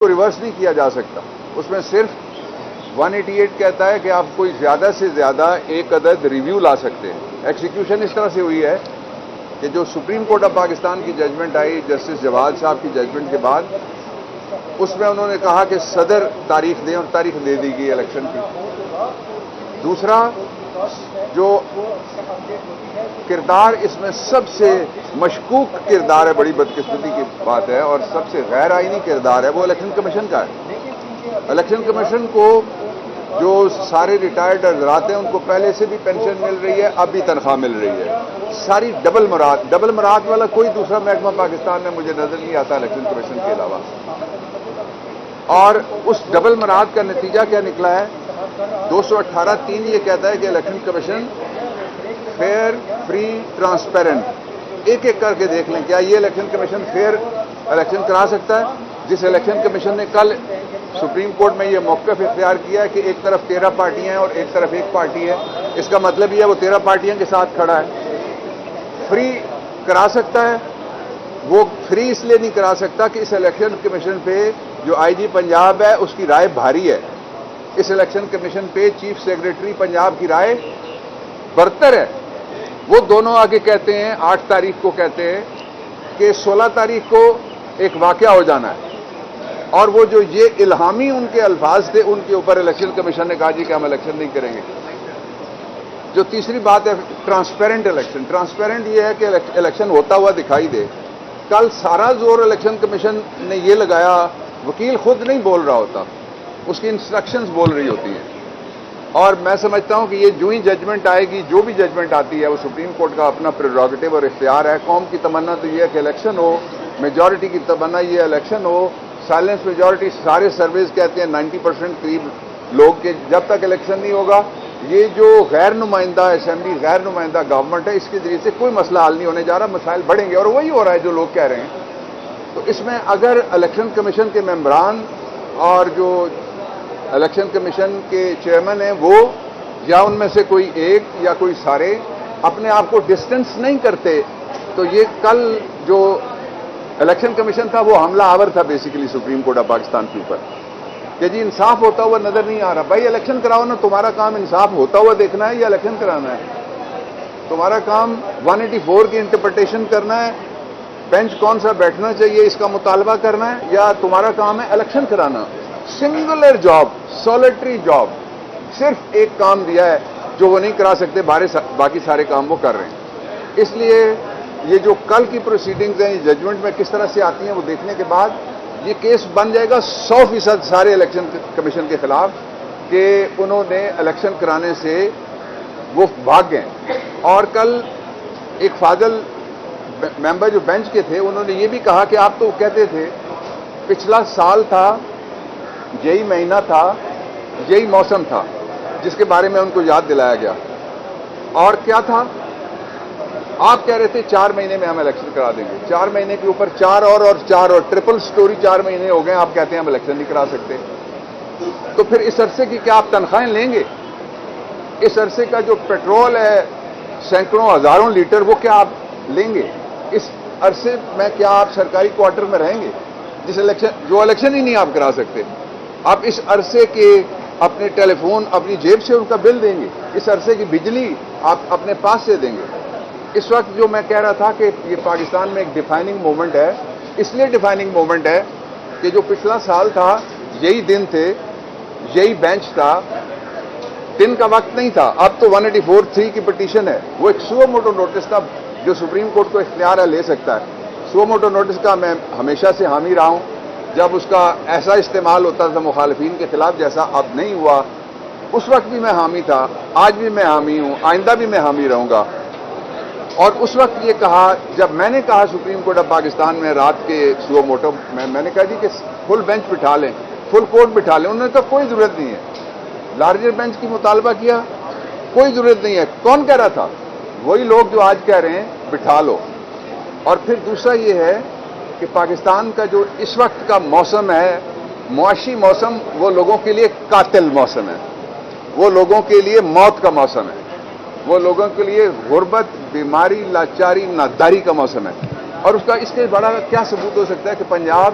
کو ریورس نہیں کیا جا سکتا. اس میں صرف 188 کہتا ہے کہ آپ کوئی زیادہ سے زیادہ ایک عدد ریویو لا سکتے ہیں. ایکسیکیوشن اس طرح سے ہوئی ہے کہ جو سپریم کورٹ آف پاکستان کی ججمنٹ آئی جسٹس جواد صاحب کی ججمنٹ کے بعد، اس میں انہوں نے کہا کہ صدر تاریخ دیں، اور تاریخ دے دی گئی الیکشن کی. دوسرا جو کردار اس میں سب سے مشکوک کردار ہے، بڑی بدقسمتی کی بات ہے اور سب سے غیر آئینی کردار ہے، وہ الیکشن کمیشن کا ہے. الیکشن کمیشن کو جو سارے ریٹائرڈ حضرات ہیں ان کو پہلے سے بھی پینشن مل رہی ہے، اب بھی تنخواہ مل رہی ہے. ساری ڈبل مراد والا کوئی دوسرا محکمہ پاکستان میں مجھے نظر نہیں آتا الیکشن کمیشن کے علاوہ. اور اس ڈبل مراد کا نتیجہ کیا نکلا ہے؟ 218(3) یہ کہتا ہے کہ election commission fair, free, transparent. ایک ایک کر کے دیکھ لیں کیا یہ الیکشن کمیشن فیئر الیکشن کرا سکتا ہے؟ جس الیکشن کمیشن نے کل سپریم کورٹ میں یہ موقف اختیار کیا ہے کہ ایک طرف 13 پارٹیاں ہیں اور ایک طرف ایک پارٹی ہے، اس کا مطلب یہ ہے وہ 13 پارٹیاں کے ساتھ کھڑا ہے. فری کرا سکتا ہے. وہ فری اس لیے نہیں کرا سکتا کہ اس الیکشن کمیشن پہ جو آئی جی پنجاب ہے اس کی رائے بھاری ہے. اس الیکشن کمیشن پہ چیف سیکرٹری پنجاب کی رائے برتر ہے. وہ دونوں آگے کہتے ہیں، 8 تاریخ کو کہتے ہیں کہ 16 تاریخ کو ایک واقعہ ہو جانا ہے. اور وہ جو یہ الہامی ان کے الفاظ تھے ان کے اوپر الیکشن کمیشن نے کہا جی کہ ہم الیکشن نہیں کریں گے. جو تیسری بات ہے ٹرانسپیرنٹ الیکشن. ٹرانسپیرنٹ یہ ہے کہ الیکشن ہوتا ہوا دکھائی دے. کل سارا زور الیکشن کمیشن نے یہ لگایا، وکیل خود نہیں بول رہا ہوتا، اس کی انسٹرکشنز بول رہی ہوتی ہیں. اور میں سمجھتا ہوں کہ یہ جو ہی ججمنٹ آئے گی، جو بھی ججمنٹ آتی ہے وہ سپریم کورٹ کا اپنا پریروگیٹو اور اختیار ہے. قوم کی تمنا تو یہ ہے کہ الیکشن ہو، میجورٹی کی تمنا یہ الیکشن ہو. سائلنس میجورٹی سارے سرویز کہتے ہیں 90% قریب لوگ کہ جب تک الیکشن نہیں ہوگا یہ جو غیر نمائندہ اسمبلی، غیر نمائندہ گورنمنٹ ہے، اس کے ذریعے سے کوئی مسئلہ حل نہیں ہونے جا رہا، مسائل بڑھیں گے. اور وہی ہو رہا ہے جو لوگ کہہ رہے ہیں. تو اس میں اگر الیکشن کمیشن کے ممبران اور جو الیکشن کمیشن کے چیئرمین ہیں وہ یا ان میں سے کوئی ایک یا کوئی سارے اپنے آپ کو ڈسٹنس نہیں کرتے تو یہ کل جو الیکشن کمیشن تھا وہ حملہ آور تھا basically supreme court of Pakistan کے اوپر کہ جی انصاف ہوتا ہوا نظر نہیں آ رہا. بھائی الیکشن کراؤ نا، تمہارا کام انصاف ہوتا ہوا دیکھنا ہے یا الیکشن کرانا ہے؟ تمہارا کام 184 کی انٹرپریٹیشن کرنا ہے، بینچ کون سا بیٹھنا چاہیے اس کا مطالبہ کرنا ہے، یا تمہارا کام ہے الیکشن کرانا؟ Singular job, solitary job. صرف ایک کام دیا ہے جو وہ نہیں کرا سکتے، باقی سارے کام وہ کر رہے ہیں. اس لیے یہ جو کل کی پروسیڈنگز ہیں، یہ ججمنٹ میں کس طرح سے آتی ہیں وہ دیکھنے کے بعد یہ کیس بن جائے گا 100% سارے الیکشن کمیشن کے خلاف کہ انہوں نے الیکشن کرانے سے وہ بھاگ گئے. اور کل ایک فاضل ممبر جو بینچ کے تھے انہوں نے یہ بھی کہا کہ آپ تو کہتے تھے پچھلا سال تھا، یہی مہینہ تھا، یہی موسم تھا جس کے بارے میں ان کو یاد دلایا گیا. اور کیا تھا؟ آپ کہہ رہے تھے 4 مہینے میں ہم الیکشن کرا دیں گے. 4 مہینے کے اوپر 4 اور ٹرپل سٹوری 4 مہینے ہو گئے، آپ کہتے ہیں ہم الیکشن نہیں کرا سکتے. تو پھر اس عرصے کی کیا آپ تنخواہیں لیں گے؟ اس عرصے کا جو پیٹرول ہے سینکڑوں ہزاروں لیٹر وہ کیا آپ لیں گے؟ اس عرصے میں کیا آپ سرکاری کوارٹر میں رہیں گے جو الیکشن ہی نہیں آپ کرا سکتے؟ آپ اس عرصے کے اپنے ٹیلی فون اپنی جیب سے ان کا بل دیں گے؟ اس عرصے کی بجلی آپ اپنے پاس سے دیں گے؟ اس وقت جو میں کہہ رہا تھا کہ یہ پاکستان میں ایک ڈیفائننگ مومنٹ ہے، اس لیے ڈیفائننگ مومنٹ ہے کہ جو پچھلا سال تھا یہی دن تھے، یہی بینچ تھا، دن کا وقت نہیں تھا. اب تو 184(3) کی پٹیشن ہے، وہ ایک سو موٹو نوٹس تھا جو سپریم کورٹ کو اختیار ہے لے سکتا ہے. سو موٹو نوٹس کا میں ہمیشہ سے حامی رہا ہوں. جب اس کا ایسا استعمال ہوتا تھا مخالفین کے خلاف جیسا اب نہیں ہوا، اس وقت بھی میں حامی تھا، آج بھی میں حامی ہوں، آئندہ بھی میں حامی رہوں گا. اور اس وقت یہ کہا، جب میں نے کہا سپریم کورٹ آف پاکستان میں رات کے سو موٹو میں نے کہا جی کہ فل بینچ بٹھا لیں، فل کورٹ بٹھا لیں. انہوں نے کہا کوئی ضرورت نہیں ہے. لارجر بینچ کی مطالبہ کیا، کوئی ضرورت نہیں ہے. کون کہہ رہا تھا؟ وہی لوگ جو آج کہہ رہے ہیں بٹھا لو. اور پھر دوسرا یہ ہے کہ پاکستان کا جو اس وقت کا موسم ہے، معاشی موسم، وہ لوگوں کے لیے قاتل موسم ہے، وہ لوگوں کے لیے موت کا موسم ہے، وہ لوگوں کے لیے غربت، بیماری، لاچاری، ناداری کا موسم ہے. اور اس کے بڑا کیا ثبوت ہو سکتا ہے کہ پنجاب